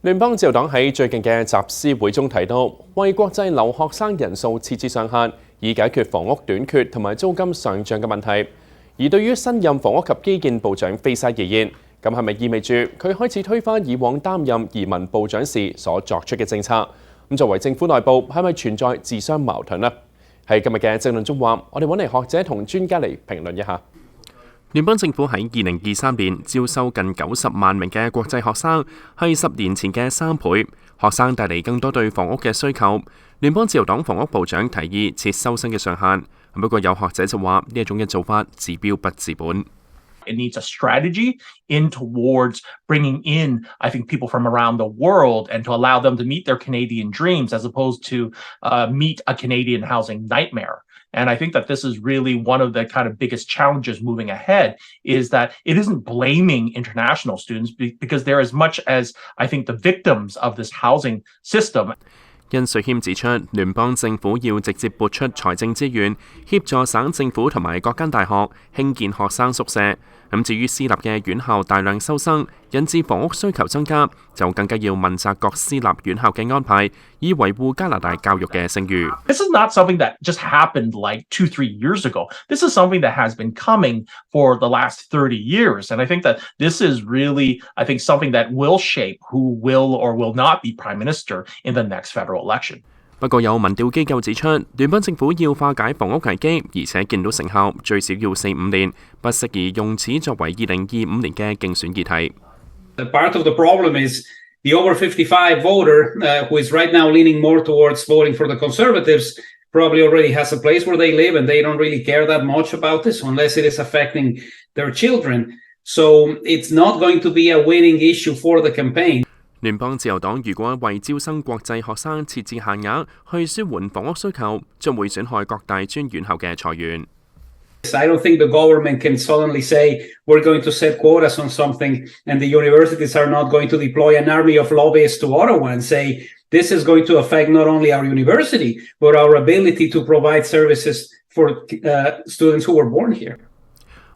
聯邦自由黨喺最近嘅集思會中提到，為國際留學生人數設置上限，以解決房屋短缺同埋租金上漲嘅問題。而對於新任房屋及基建部長菲沙而言，咁係咪意味住佢開始推翻以往擔任移民部長時所作出嘅政策？咁作為政府內部係咪存在自相矛盾呢？喺今日嘅政論中話，我哋揾嚟學者同專家嚟評論一下。聯邦政府喺2023年招收近90萬名嘅國際學生，係10年前嘅3倍。學生帶嚟更多對房屋嘅需求。聯邦自由黨房屋部長提議設收生嘅上限，不過有學者就話呢一種嘅做法治標不治本。It needs a strategy in towards bringing in, I think, people from around the world and to allow them to meet their Canadian dreams as opposed to meet a Canadian housing nightmare. And I think that this is really one of the kind of biggest challenges moving ahead is that it isn't blaming international students because they're as much as, I think, the victims of this housing system. 殷瑞謙指出，聯邦政府要直接撥出財政資源，協助省政府同埋各間大學興建學生宿舍。咁至於私立嘅院校大量收生，引致房屋需求增加，就更加要問責各私立院校嘅安排，以維護加拿大教育嘅聲譽。This is not something that just happened like 2-3 years ago. This is something that has been coming for the last 30 years. And I think that this is really, I think, something that will shape who will or will not be prime minister in the next federal election. 不過有民調機構指出，聯邦政府要化解房屋危機，而且見到成效，最少要4-5年，不適宜用此作為2025年嘅競選議題。Part of the problem is the over 55 voter who is right now leaning more towards voting for the Conservatives probably already has a place where they live and they don't really care that much about this unless it is affecting their children. So it's not going to be a winning issue for the campaign. 聯邦自由黨如果為招生國際學生設置限額，去舒緩房屋需求，將會損害各大專院校嘅財源。I don't think the government can suddenly say we're going to set quotas on something and the universities are not going to deploy an army of lobbyists to Ottawa and say this is going to affect not only our university but our ability to provide services for students who were born here.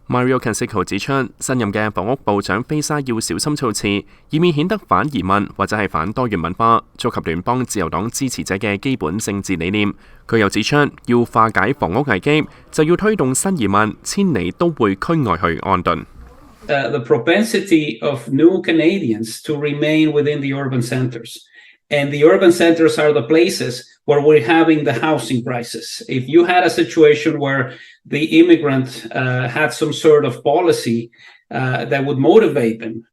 Mario Canseco 指出，新任嘅房屋部長菲沙要小心措辭，以免顯得反移民或者係反多元文化，觸及聯邦自由黨支持者嘅基本政治理念。佢又指出，要化解房屋危機，就要推動新移民遷離都會區外去安頓。The propensity of new Canadians to remain within the urban centers. And the urban centers are the places where we're having the housing crisis. If you had a situation where the immigrant had some sort of policy that would motivate them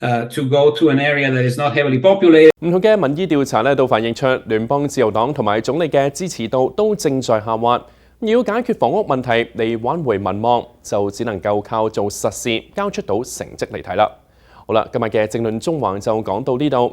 to go to an area that is not heavily populated. 唔同嘅民意調查咧都反映出聯邦自由黨同埋總理嘅支持度都正在下滑。要解決房屋問題嚟挽回民望，就只能夠靠做實事，交出到成績嚟睇啦。好啦，今日嘅政論縱橫就講到呢度。